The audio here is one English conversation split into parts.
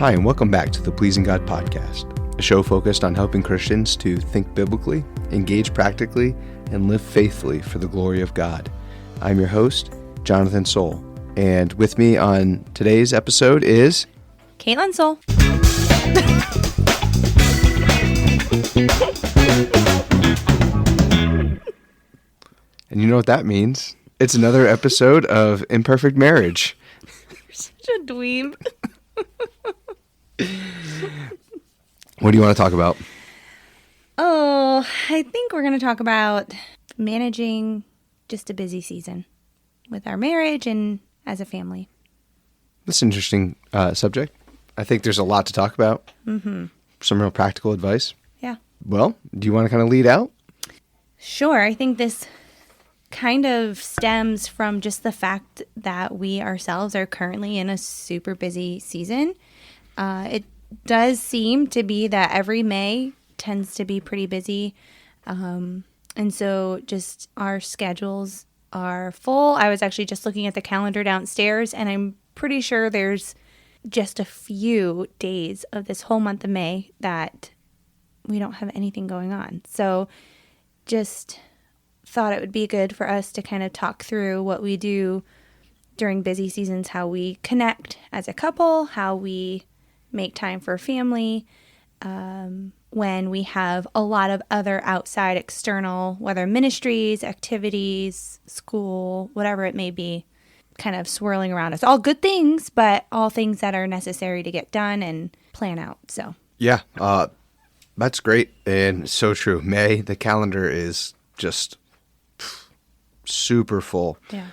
Hi, and welcome back to the Pleasing God podcast, a show focused on helping Christians to think biblically, engage practically, and live faithfully for the glory of God. I'm your host, Jonathan Soul, and with me on today's episode is... Caitlin Soul. And you know what that means? It's another episode of Imperfect Marriage. You're such a dweeb. What do you want to talk about? Oh, I think we're going to talk about managing just a busy season with our marriage and as a family. That's an interesting subject. I think there's a lot to talk about. Mm-hmm. Some real practical advice. Yeah. Well, do you want to kind of lead out? Sure. I think this kind of stems from just the fact that we ourselves are currently in a super busy season. It does seem to be that every May tends to be pretty busy. And so just our schedules are full. I was actually just looking at the calendar downstairs, and I'm pretty sure there's just a few days of this whole month of May that we don't have anything going on. So just thought it would be good for us to kind of talk through what we do during busy seasons, how we connect as a couple, how we make time for family, when we have a lot of other outside external, whether ministries, activities, school, whatever it may be, kind of swirling around us. All good things, but all things that are necessary to get done and plan out. So yeah, that's great and so true. May, the calendar is just super full. Yeah.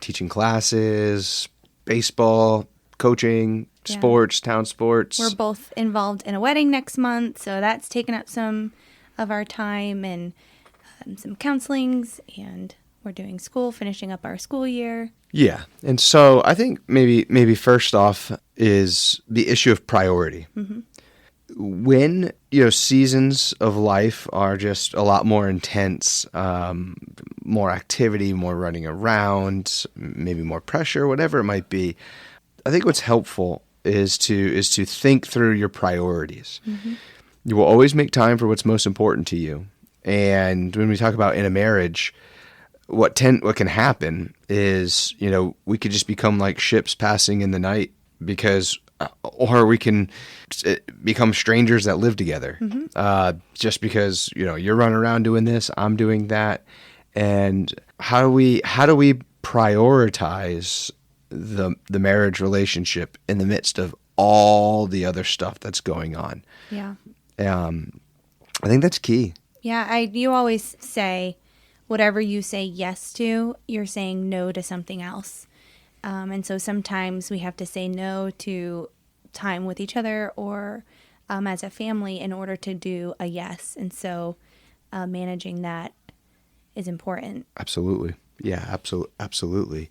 Teaching classes, baseball, coaching, sports, town sports. We're both involved in a wedding next month, so that's taken up some of our time, and some counselings, and we're doing school, finishing up our school year. Yeah, and so I think maybe first off is the issue of priority. Mm-hmm. When, seasons of life are just a lot more intense, more activity, more running around, maybe more pressure, whatever it might be, I think what's helpful is to think through your priorities. Mm-hmm. You will always make time for what's most important to you. And when we talk about in a marriage, what can happen is, we could just become like ships passing in the night or we can become strangers that live together. Mm-hmm. Just because, you're running around doing this, I'm doing that. And how do we prioritize the marriage relationship in the midst of all the other stuff that's going on? Yeah. I think that's key. Yeah. You always say, whatever you say yes to, you're saying no to something else. And so sometimes we have to say no to time with each other or as a family in order to do a yes. And so managing that is important. Absolutely. Yeah, absolutely.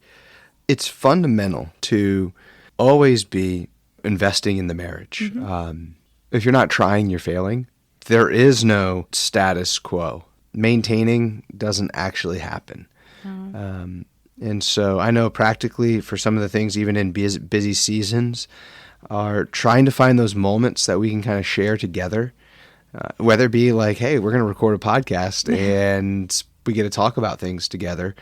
It's fundamental to always be investing in the marriage. Mm-hmm. If you're not trying, you're failing. There is no status quo. Maintaining doesn't actually happen. Mm-hmm. And so I know practically for some of the things, even in busy seasons, are trying to find those moments that we can kind of share together, whether it be like, hey, we're going to record a podcast and we get to talk about things together,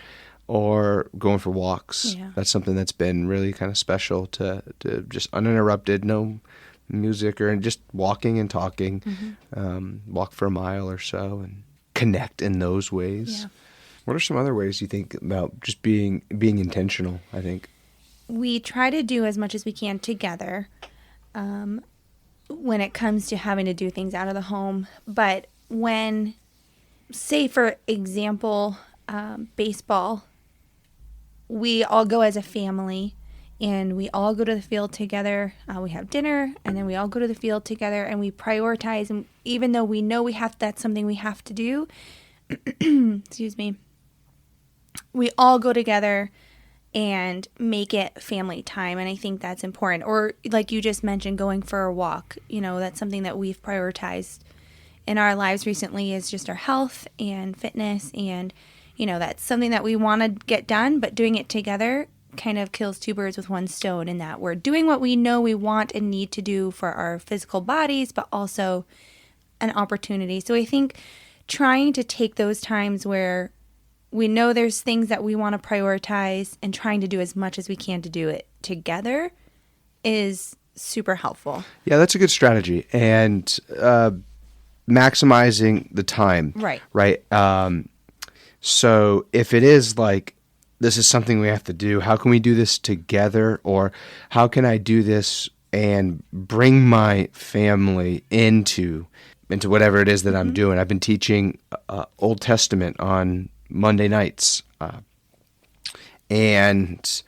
or going for walks. Yeah. That's something that's been really kind of special to just uninterrupted, no music, or just walking and talking, mm-hmm. Walk for a mile or so and connect in those ways. Yeah. What are some other ways you think about just being intentional, I think? We try to do as much as we can together when it comes to having to do things out of the home. But when, say for example, baseball, we all go as a family and we all go to the field together. We have dinner and then we all go to the field together and we prioritize. And even though we know that's something we have to do, excuse me, we all go together and make it family time. And I think that's important. Or like you just mentioned, going for a walk, that's something that we've prioritized in our lives recently, is just our health and fitness. And, that's something that we want to get done, but doing it together kind of kills two birds with one stone in that we're doing what we know we want and need to do for our physical bodies, but also an opportunity. So I think trying to take those times where we know there's things that we want to prioritize and trying to do as much as we can to do it together is super helpful. Yeah, that's a good strategy. And maximizing the time. Right. Right. So if it is like, this is something we have to do, how can we do this together? Or how can I do this and bring my family into whatever it is that I'm doing? I've been teaching Old Testament on Monday nights. And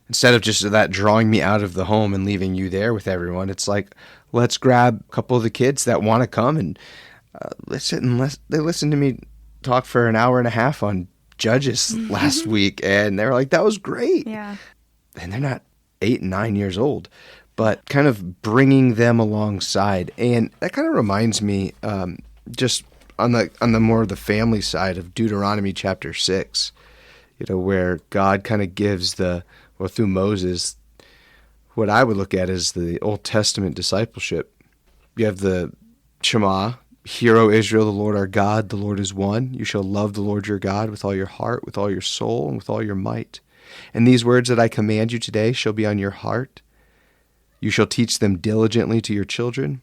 instead of just that drawing me out of the home and leaving you there with everyone, it's like, let's grab a couple of the kids that want to come and they listen to me talk for an hour and a half on Judges last week, and they were like, that was great. Yeah. And they're not 8 and 9 years old, but kind of bringing them alongside. And that kind of reminds me, just on the more of the family side of Deuteronomy chapter 6, where God kind of gives through Moses, what I would look at as the Old Testament discipleship. You have the Shema, Hear, O Israel, the Lord our God, the Lord is one. You shall love the Lord your God with all your heart, with all your soul, and with all your might. And these words that I command you today shall be on your heart. You shall teach them diligently to your children,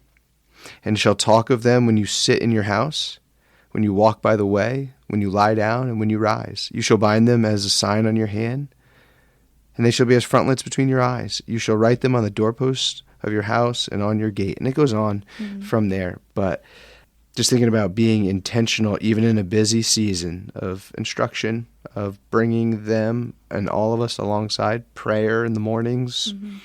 and shall talk of them when you sit in your house, when you walk by the way, when you lie down, and when you rise. You shall bind them as a sign on your hand, and they shall be as frontlets between your eyes. You shall write them on the doorposts of your house and on your gate. And it goes on from there. But just thinking about being intentional, even in a busy season of instruction, of bringing them and all of us alongside, prayer in the mornings. Mm-hmm.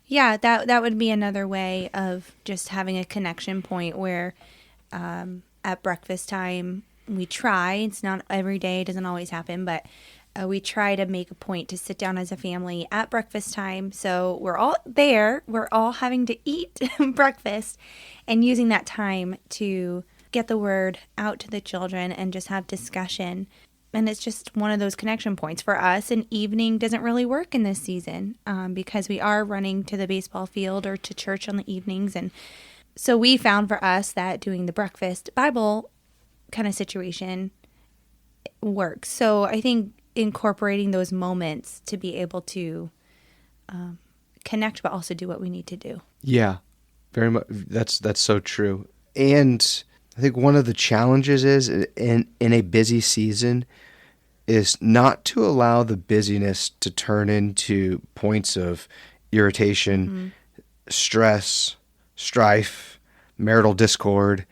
Yeah, that would be another way of just having a connection point where at breakfast time we try, it's not every day, it doesn't always happen, but we try to make a point to sit down as a family at breakfast time. So we're all there, we're all having to eat breakfast and using that time to get the word out to the children and just have discussion. And it's just one of those connection points for us. An evening doesn't really work in this season because we are running to the baseball field or to church on the evenings. And so we found for us that doing the breakfast Bible kind of situation works. So I think incorporating those moments to be able to connect, but also do what we need to do. Yeah, very much. That's so true. And I think one of the challenges is in a busy season is not to allow the busyness to turn into points of irritation, stress, strife, marital discord,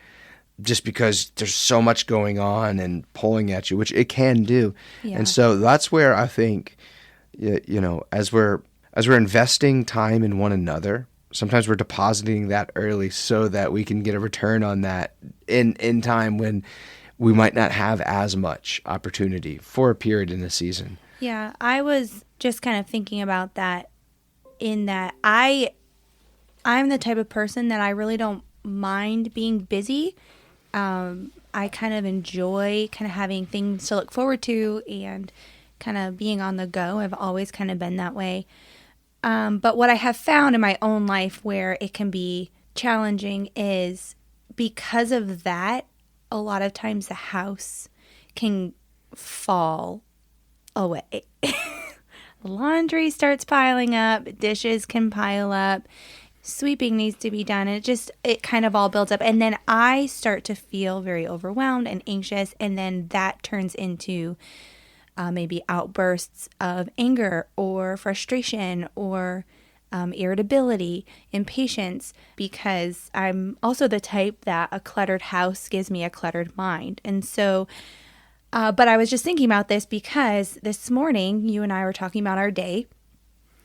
just because there's so much going on and pulling at you, which it can do. Yeah. And so that's where I think, as we're investing time in one another, sometimes we're depositing that early so that we can get a return on that in time when we might not have as much opportunity for a period in the season. Yeah, I was just kind of thinking about that in that I'm the type of person that I really don't mind being busy. I kind of enjoy kind of having things to look forward to and kind of being on the go. I've always kind of been that way. But what I have found in my own life where it can be challenging is because of that, a lot of times the house can fall away. Laundry starts piling up, dishes can pile up, sweeping needs to be done. And it kind of all builds up. And then I start to feel very overwhelmed and anxious. And then that turns into maybe outbursts of anger or frustration or irritability, impatience, because I'm also the type that a cluttered house gives me a cluttered mind. And so, but I was just thinking about this because this morning you and I were talking about our day,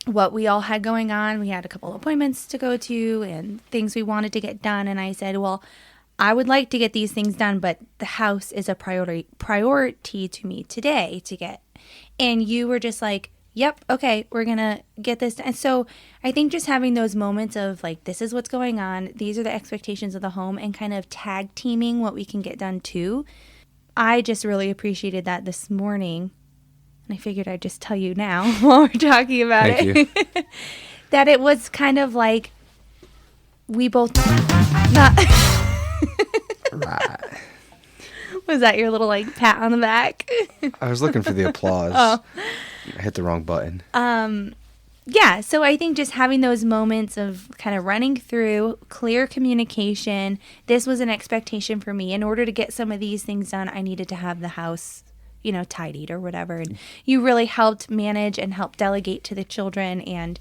what we all had going on. We had a couple appointments to go to and things we wanted to get done. And I said, well, I would like to get these things done, but the house is a priority to me today to get. And you were just like, yep, okay, we're going to get this done. And so I think just having those moments of like, this is what's going on. These are the expectations of the home and kind of tag teaming what we can get done too. I just really appreciated that this morning. and I figured I'd just tell you now while we're talking about Thank it, you. that it was kind of like we both not. Right. Was that your little like pat on the back? I was looking for the applause. Oh. I hit the wrong button. Yeah, so I think just having those moments of kind of running through clear communication. This was an expectation for me. In order to get some of these things done, I needed to have the house, tidied or whatever. And you really helped manage and help delegate to the children. And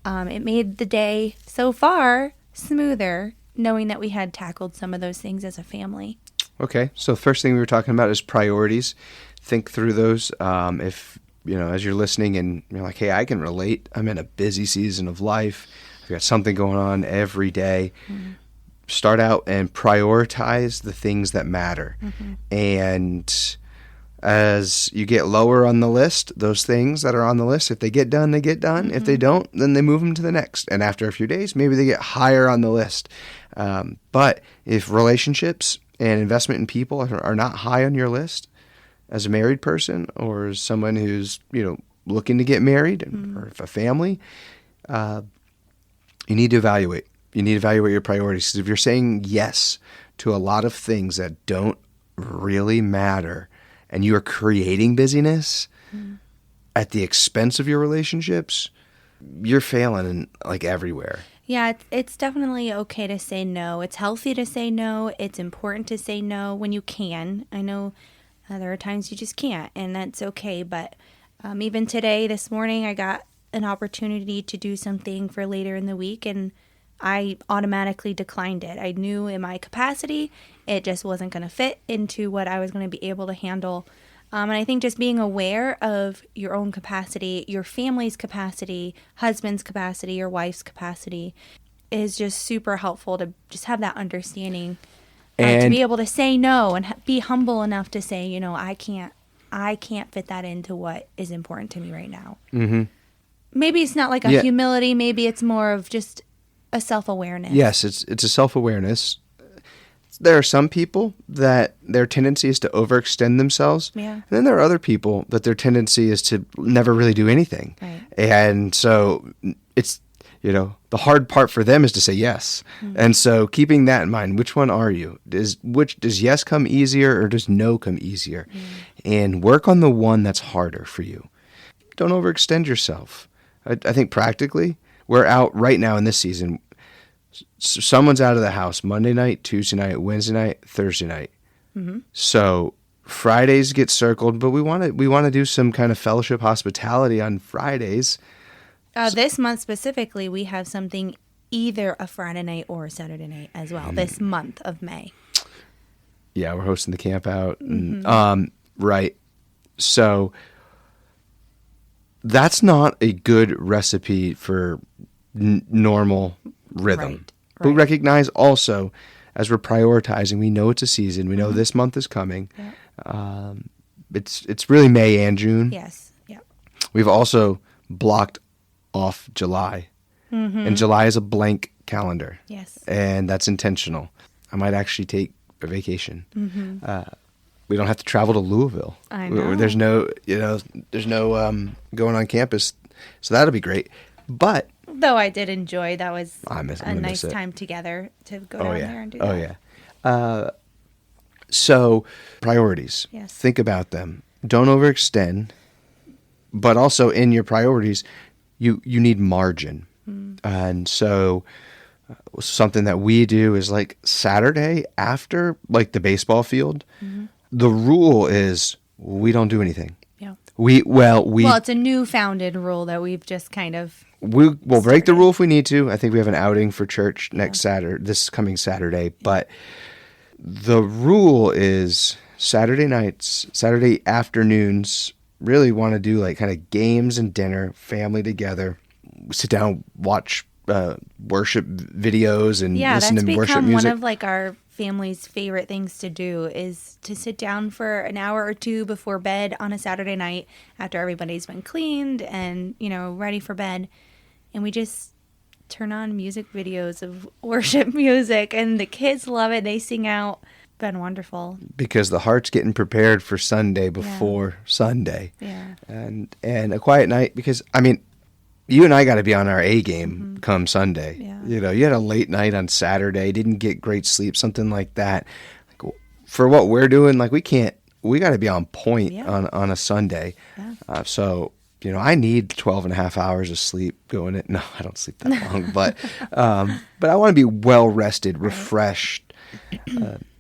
it made the day so far smoother, knowing that we had tackled some of those things as a family. Okay, so first thing we were talking about is priorities. Think through those. If as you're listening and you're like, hey, I can relate. I'm in a busy season of life. I've got something going on every day. Mm-hmm. Start out and prioritize the things that matter. Mm-hmm. And as you get lower on the list, those things that are on the list, if they get done, they get done. Mm-hmm. If they don't, then they move them to the next. And after a few days, maybe they get higher on the list. But if relationships and investment in people are not high on your list, as a married person or as someone who's, looking to get married or if a family, you need to evaluate. You need to evaluate your priorities. Because if you're saying yes to a lot of things that don't really matter and you are creating busyness at the expense of your relationships, you're failing in everywhere. Yeah, it's definitely okay to say no. It's healthy to say no. It's important to say no when you can. I know there are times you just can't, and that's okay. But even today, this morning, I got an opportunity to do something for later in the week, and I automatically declined it. I knew in my capacity, it just wasn't going to fit into what I was going to be able to handle. And I think just being aware of your own capacity, your family's capacity, husband's capacity, your wife's capacity is just super helpful to just have that understanding. And to be able to say no and be humble enough to say, I can't fit that into what is important to me right now. Mm-hmm. Maybe it's not like a humility. Maybe it's more of just a self-awareness. Yes, it's a self-awareness. There are some people that their tendency is to overextend themselves. Yeah. And then there are other people that their tendency is to never really do anything. Right. And so it's, the hard part for them is to say yes. Mm-hmm. And so keeping that in mind, which one are you? Does yes come easier or does no come easier? Mm-hmm. And work on the one that's harder for you. Don't overextend yourself. I think practically, we're out right now in this season. Someone's out of the house Monday night, Tuesday night, Wednesday night, Thursday night. Mm-hmm. So Fridays get circled, but we want to do some kind of fellowship hospitality on Fridays. This month specifically, we have something either a Friday night or a Saturday night as well. This month of May. Yeah, we're hosting the camp out. Mm-hmm. Right. So that's not a good recipe for normal rhythm. Right. But recognize also, as we're prioritizing, we know it's a season. We know this month is coming. Yeah. It's really May and June. Yes. Yeah. We've also blocked off July. Mm-hmm. And July is a blank calendar. Yes. And that's intentional. I might actually take a vacation. Mm-hmm. We don't have to travel to Louisville. I know. There's no going on campus. So that'll be great. But though I did enjoy, that was a nice time together to go down there and do that. Oh, yeah. So priorities. Yes. Think about them. Don't overextend. But also in your priorities, you need margin. Mm. And so something that we do is Saturday after the baseball field, mm-hmm. the rule is we don't do anything. Yeah. Well, it's a new-founded rule that we've just kind of we'll break the rule if we need to. I think we have an outing for church this coming Saturday. But the rule is Saturday nights, Saturday afternoons, really want to do kind of games and dinner, family together, sit down, watch worship videos and listen to worship music. One of our family's favorite things to do is to sit down for an hour or two before bed on a Saturday night after everybody's been cleaned and, ready for bed. And we just turn on music videos of worship music and the kids love it. They sing out been wonderful. Because the heart's getting prepared for Sunday before Sunday. Yeah. And a quiet night, because, I mean, you and I got to be on our A game come Sunday. Yeah. You know, you had a late night on Saturday, didn't get great sleep, something like that. Like, for what we're doing, like, we got to be on point on a Sunday. Yeah. So, you know, I need 12 and a half hours of sleep going in. No, I don't sleep that long, but I want to be well rested, refreshed.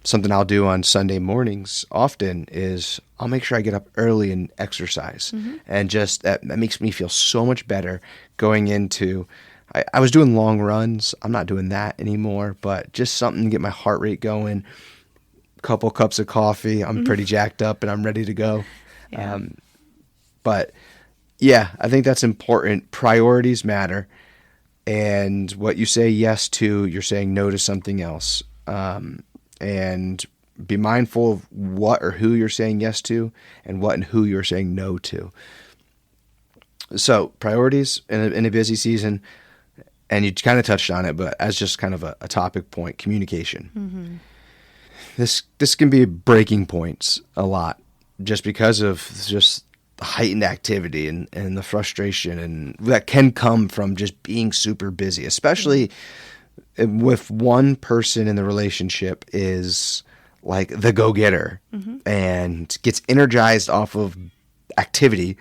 Something I'll do on Sunday mornings often is I'll make sure I get up early and exercise. And just that makes me feel so much better going into, I was doing long runs. I'm not doing that anymore, but just something to get my heart rate going. Couple cups of coffee. I'm pretty jacked up and I'm ready to go. Yeah. But yeah, I think that's important. Priorities matter. And what you say yes to, you're saying no to something else. And be mindful of what or who you're saying yes to and what and who you're saying no to. So priorities in a busy season, and you kind of touched on it, but as just kind of a topic point, communication. This can be breaking points a lot just because of just the heightened activity and the frustration and that can come from just being super busy, especially with one person in the relationship is like the go-getter and gets energized off of activity,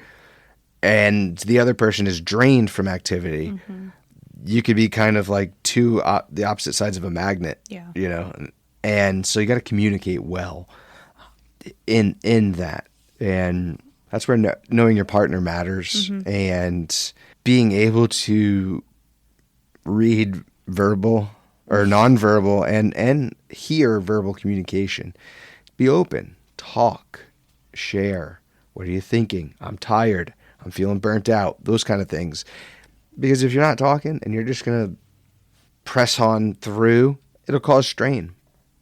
and the other person is drained from activity. You could be kind of like the opposite sides of a magnet, you know, and so you got to communicate well in that, and that's where knowing your partner matters, and being able to read verbal or nonverbal and hear verbal communication. Be open, talk, share. What are you thinking? I'm tired. I'm feeling burnt out. Those kind of things. Because if you're not talking and you're just going to press on through, it'll cause strain.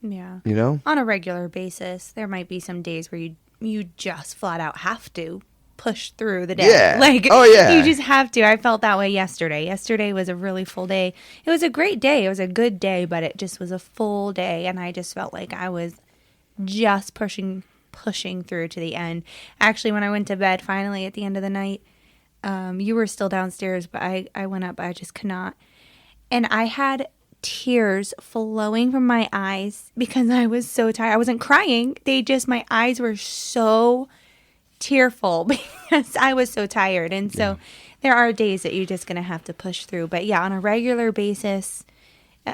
Yeah. You know? On a regular basis, there might be some days where you just flat out have to push through the day. Yeah. Like, oh, yeah. You just have to. I felt that way yesterday. Yesterday was a really full day. It was a great day. It was a good day, but it just was a full day. And I just felt like I was just pushing through to the end. Actually, when I went to bed finally at the end of the night, you were still downstairs, but I went up. I just could not. And I had tears flowing from my eyes because I was so tired. I wasn't crying. My eyes were so tearful because I was so tired. And so there are days that you're just going to have to push through. But yeah, on a regular basis,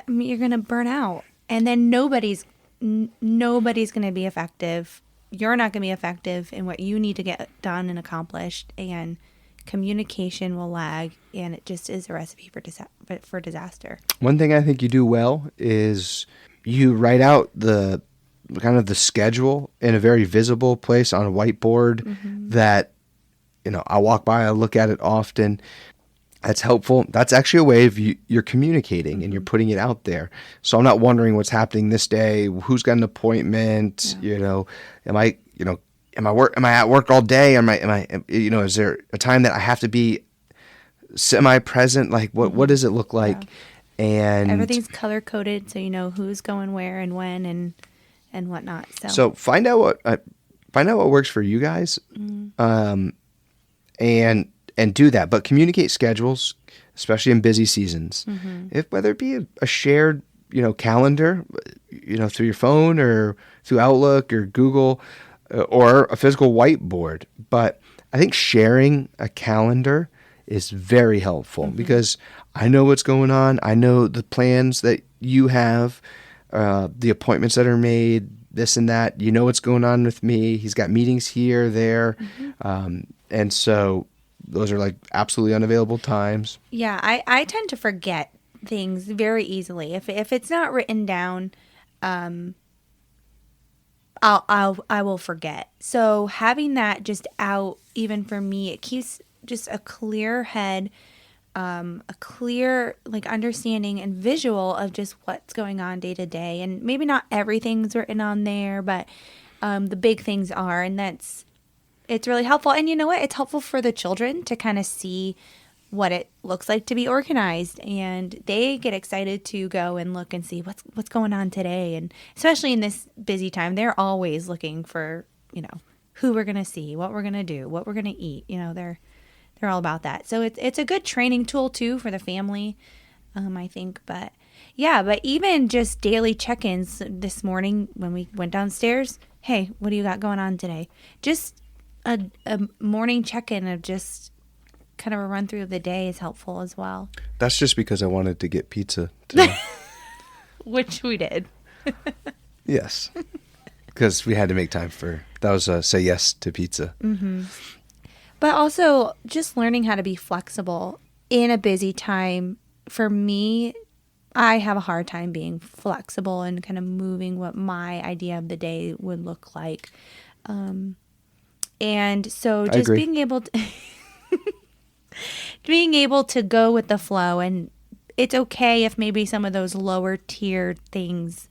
you're going to burn out. And then nobody's going to be effective. You're not going to be effective in what you need to get done and accomplished. And communication will lag. And it just is a recipe for disaster. One thing I think you do well is you write out the kind of the schedule in a very visible place on a whiteboard that, you know, I walk by, I look at it often. That's helpful. That's actually a way of you're communicating and you're putting it out there. So I'm not wondering what's happening this day, who's got an appointment, you know, am I at work all day? Am I, you know, is there a time that I have to be semi-present? Like what does it look like? Yeah. And everything's color coded, so you know who's going where and when and whatnot. So find out what works for you guys, and do that. But communicate schedules, especially in busy seasons. Whether it be a shared, you know, calendar, you know, through your phone or through Outlook or Google, or a physical whiteboard. But I think sharing a calendar is very helpful because I know what's going on. I know the plans that you have. The appointments that are made, this and that, you know what's going on with me. He's got meetings here, there. And so those are like absolutely unavailable times. Yeah, I tend to forget things very easily. If it's not written down, I will forget. So having that just out, even for me, it keeps just a clear head, a clear like understanding and visual of just what's going on day to day. And maybe not everything's written on there, but the big things are, and it's really helpful. And you know what? It's helpful for the children to kind of see what it looks like to be organized, and they get excited to go and look and see what's going on today. And especially in this busy time, they're always looking for, who we're going to see, what we're going to do, what we're going to eat. They're all about that. So it's a good training tool too for the family, I think. But yeah, but even just daily check-ins this morning when we went downstairs, hey, what do you got going on today? Just a morning check-in of just kind of a run through of the day is helpful as well. That's just because I wanted to get pizza today. Which we did. Yes. Because we had to make time that was a say yes to pizza. Mm-hmm. But also just learning how to be flexible in a busy time. For me, I have a hard time being flexible and kind of moving what my idea of the day would look like. And so just being able to go with the flow, and it's okay if maybe some of those lower tier things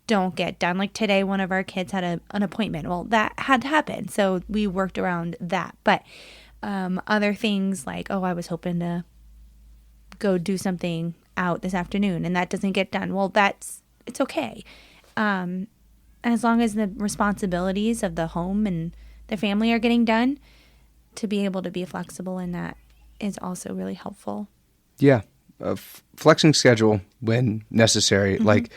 don't get done. Like today, one of our kids had an appointment. Well, that had to happen, so we worked around that. But other things like, I was hoping to go do something out this afternoon, and that doesn't get done. Well, it's okay. As long as the responsibilities of the home and the family are getting done, to be able to be flexible in that is also really helpful. Yeah. Flexing schedule when necessary, like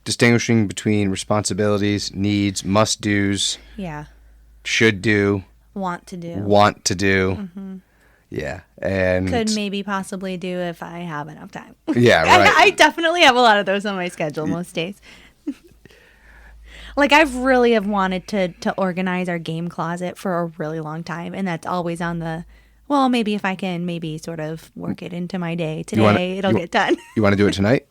distinguishing between responsibilities, needs, must-dos, should do, want to do. Mm-hmm. Yeah. And could maybe possibly do if I have enough time. Yeah, right. I definitely have a lot of those on my schedule most days. Like I've really have wanted to organize our game closet for a really long time, and that's always on the, well, maybe if I can maybe sort of work it into my day today, it'll get done. You want to do it tonight?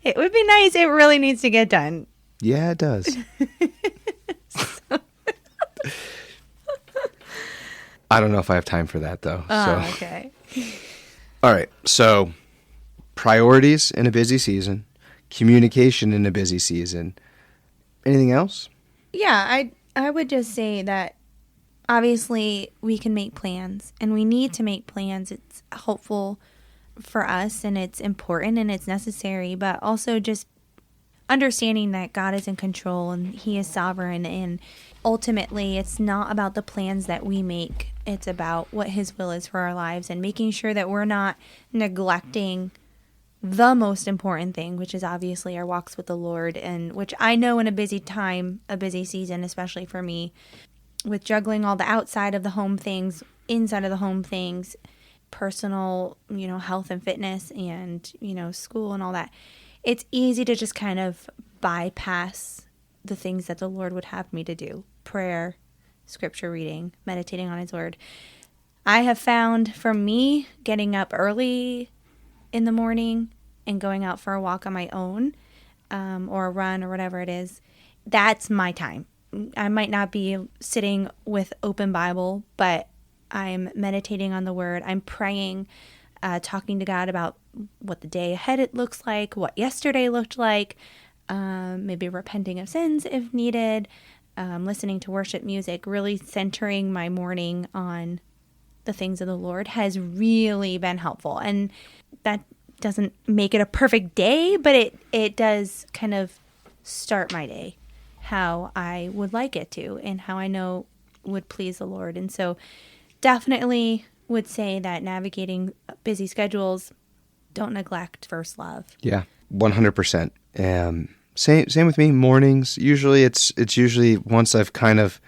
It would be nice. It really needs to get done. Yeah, it does. I don't know if I have time for that though. Okay. All right. So priorities in a busy season, communication in a busy season. Anything else? Yeah, I would just say that obviously we can make plans, and we need to make plans. It's helpful for us, and it's important, and it's necessary, but also just understanding that God is in control and He is sovereign, and ultimately it's not about the plans that we make. It's about what His will is for our lives, and making sure that we're not neglecting the most important thing, which is obviously our walks with the Lord, and which I know in a busy time, a busy season, especially for me, with juggling all the outside of the home things, inside of the home things, personal, health and fitness, and, school and all that. It's easy to just kind of bypass the things that the Lord would have me to do. Prayer, scripture reading, meditating on His Word. I have found for me, getting up early in the morning and going out for a walk on my own, or a run or whatever it is, that's my time. I might not be sitting with open Bible, but I'm meditating on the Word. I'm praying, talking to God about what the day ahead it looks like, what yesterday looked like, maybe repenting of sins if needed, listening to worship music, really centering my morning on the things of the Lord has really been helpful. And that doesn't make it a perfect day, but it does kind of start my day how I would like it to, and how I know would please the Lord. And so definitely would say that navigating busy schedules, don't neglect first love. Yeah, 100%. Same with me. Mornings, usually it's usually once I've kind of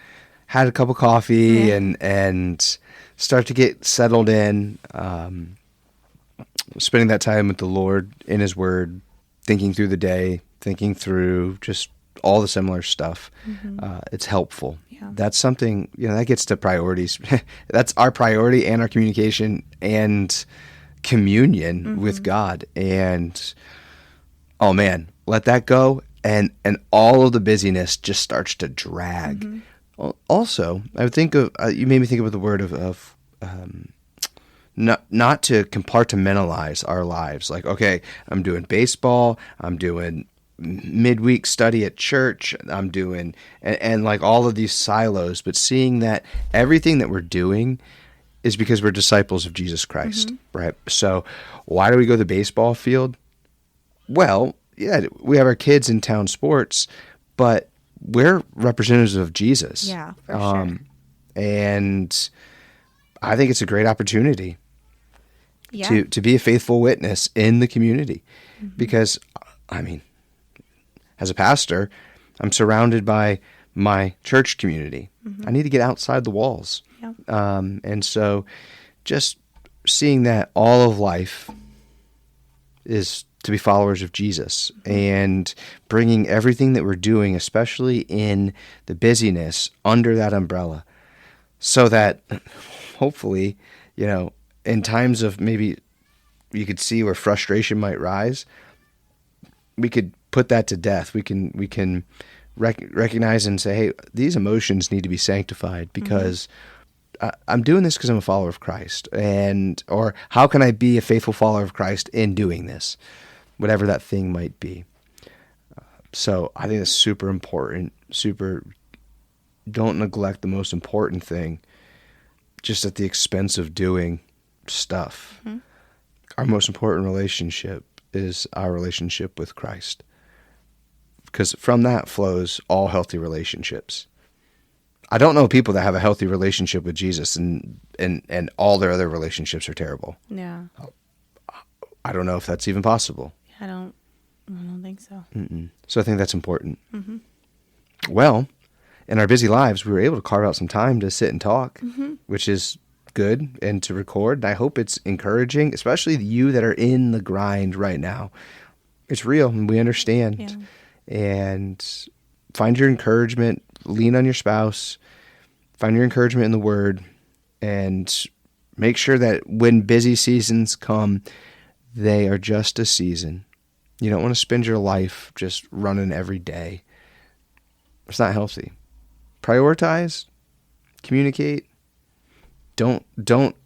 had a cup of coffee and start to get settled in, spending that time with the Lord in His Word, thinking through the day, thinking through just all the similar stuff. It's helpful. Yeah. That's something, that gets to priorities. That's our priority, and our communication and communion with God. And, oh man, let that go. And all of the busyness just starts to drag. Also, I would think of, you made me think of the word of not to compartmentalize our lives. Like, okay, I'm doing baseball, I'm doing midweek study at church, I'm doing, and like all of these silos, but seeing that everything that we're doing is because we're disciples of Jesus Christ, right? So why do we go to the baseball field? Well, yeah, we have our kids in town sports, but we're representatives of Jesus. Yeah, for sure. And I think it's a great opportunity Yeah. to be a faithful witness in the community. Because, I mean, as a pastor, I'm surrounded by my church community. I need to get outside the walls. Yeah. And so just seeing that all of life is to be followers of Jesus, and bringing everything that we're doing, especially in the busyness, under that umbrella, so that hopefully, in times of maybe you could see where frustration might rise, we could put that to death. We can recognize and say, hey, these emotions need to be sanctified because I'm doing this because I'm a follower of Christ, or how can I be a faithful follower of Christ in doing this, whatever that thing might be. So I think that's super important. Don't neglect the most important thing just at the expense of doing stuff. Our most important relationship is our relationship with Christ, because from that flows all healthy relationships. I don't know people that have a healthy relationship with Jesus and all their other relationships are terrible. Yeah. I don't know if that's even possible. I don't think so. So I think that's important. Well, in our busy lives, we were able to carve out some time to sit and talk, which is good, and to record. And I hope it's encouraging, especially you that are in the grind right now. It's real, and we understand. Yeah. And find your encouragement. Lean on your spouse. Find your encouragement in the Word, and make sure that when busy seasons come, they are just a season. You don't want to spend your life just running every day. It's not healthy. Prioritize, communicate. Don't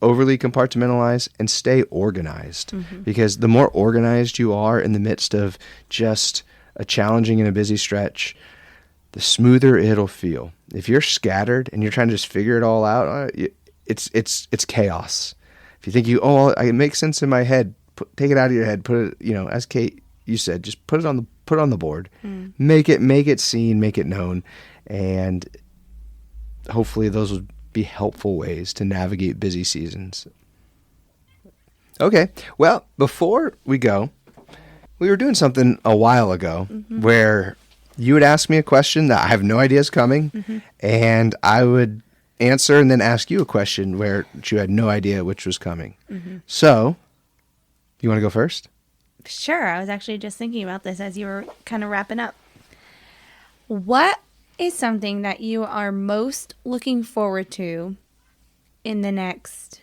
overly compartmentalize, and stay organized. Because the more organized you are in the midst of just a challenging and a busy stretch, the smoother it'll feel. If you're scattered and you're trying to just figure it all out, it's chaos. If you think it makes sense in my head, take it out of your head. Put it, as Kate, you said, just put it on the board. Make it seen, make it known, and hopefully those will be helpful ways to navigate busy seasons. Okay, well, before we go, we were doing something a while ago where you would ask me a question that I have no idea is coming, and I would answer and then ask you a question where you had no idea which was coming. So, you want to go first? Sure. I was actually just thinking about this as you were kind of wrapping up. What is something that you are most looking forward to in the next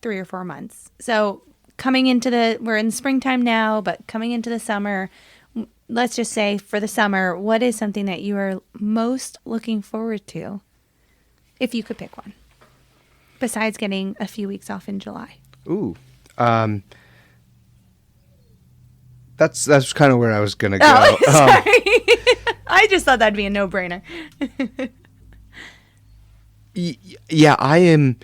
3 or 4 months? So we're in springtime now, but coming into the summer, let's just say for the summer, what is something that you are most looking forward to, if you could pick one, besides getting a few weeks off in July? Ooh, that's kind of where I was gonna go. Oh, sorry. I just thought that'd be a no-brainer. Yeah, I am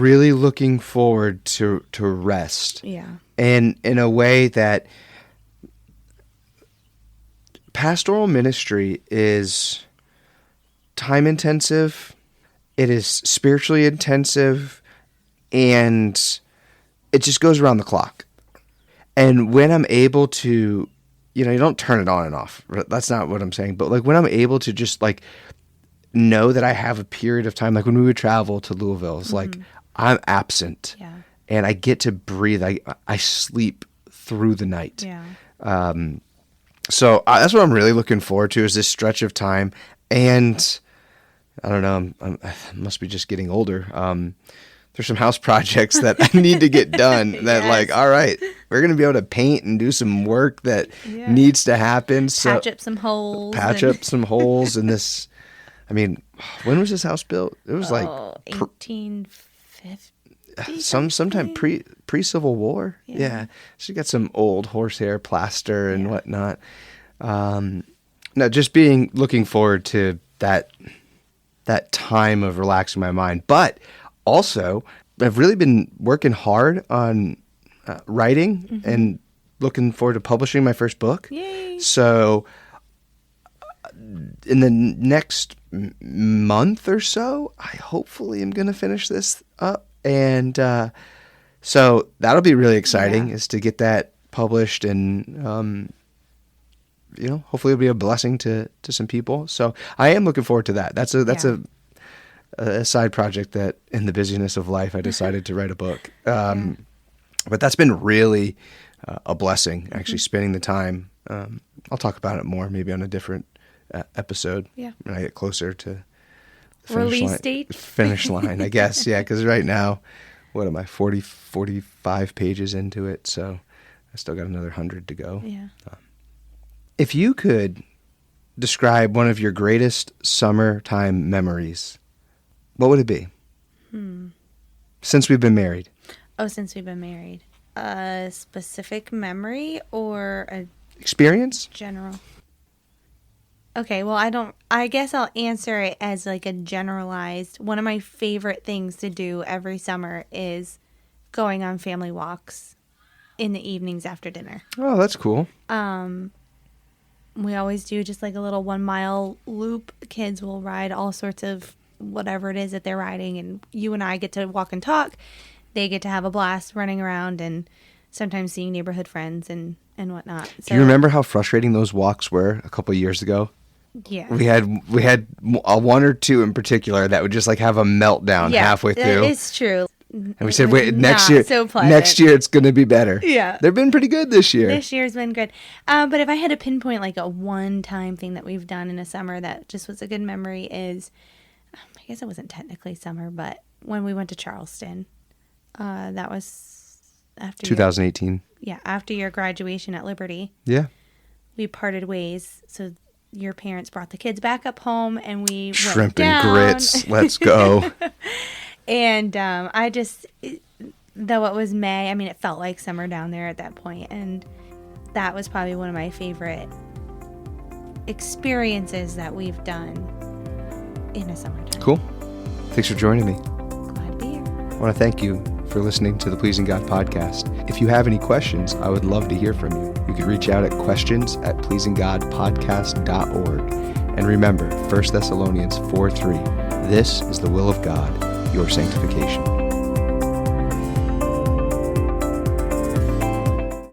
really looking forward to rest. Yeah. And in a way that pastoral ministry is time intensive, it is spiritually intensive, and it just goes around the clock. And when I'm able to, you don't turn it on and off. That's not what I'm saying. But when I'm able to just know that I have a period of time, like when we would travel to Louisville, it's I'm absent. Yeah. And I get to breathe. I sleep through the night. Yeah. So that's what I'm really looking forward to, is this stretch of time. And I don't know, I must be just getting older. There's some house projects that I need to get done that Yes. all right, we're going to be able to paint and do some work that needs to happen. Patch up some holes. And this, when was this house built? It was 1850. Sometime pre-Civil War. Yeah. She got some old horsehair plaster and whatnot. No, just looking forward to that time of relaxing my mind. But Also, I've really been working hard on writing and looking forward to publishing my first book. Yay! So in the next month or so, I hopefully am going to finish this up. And so that'll be really exciting, is to get that published, and hopefully it'll be a blessing to some people. So I am looking forward to that. That's a side project that in the busyness of life I decided to write a book. But that's been really a blessing, actually spending the time. I'll talk about it more maybe on a different episode when I get closer to the Release date? Finish line, I guess. Yeah, because right now, what am I, 45 pages into it, so I still got another 100 to go. Yeah. If you could describe one of your greatest summertime memories, what would it be? Since we've been married. Oh, since we've been married. A specific memory or a experience? General. Okay, well, I guess I'll answer it as like a generalized. One of my favorite things to do every summer is going on family walks in the evenings after dinner. Oh, that's cool. We always do just like a little 1 mile loop. Kids will ride all sorts of whatever it is that they're riding, and you and I get to walk and talk. They get to have a blast running around and sometimes seeing neighborhood friends and whatnot. So, do you remember how frustrating those walks were a couple of years ago? Yeah. We had one or two in particular that would just like have a meltdown halfway through. It's true. And we said, wait, next year it's going to be better. Yeah. They've been pretty good this year. This year's been good. But if I had to pinpoint like a one-time thing that we've done in a summer that just was a good memory is, I guess it wasn't technically summer, but when we went to Charleston, that was after 2018. after your graduation at Liberty. Yeah. We parted ways, so your parents brought the kids back up home, and we Shrimp went down. and grits. Let's go. And though it was May, I mean, it felt like summer down there at that point, and that was probably one of my favorite experiences that we've done in a summertime. Cool. Thanks for joining me. Glad to be here. I want to thank you for listening to the Pleasing God podcast. If you have any questions, I would love to hear from you. You can reach out at questions@pleasinggodpodcast.org. And remember, 1 Thessalonians 4:3, this is the will of God, your sanctification.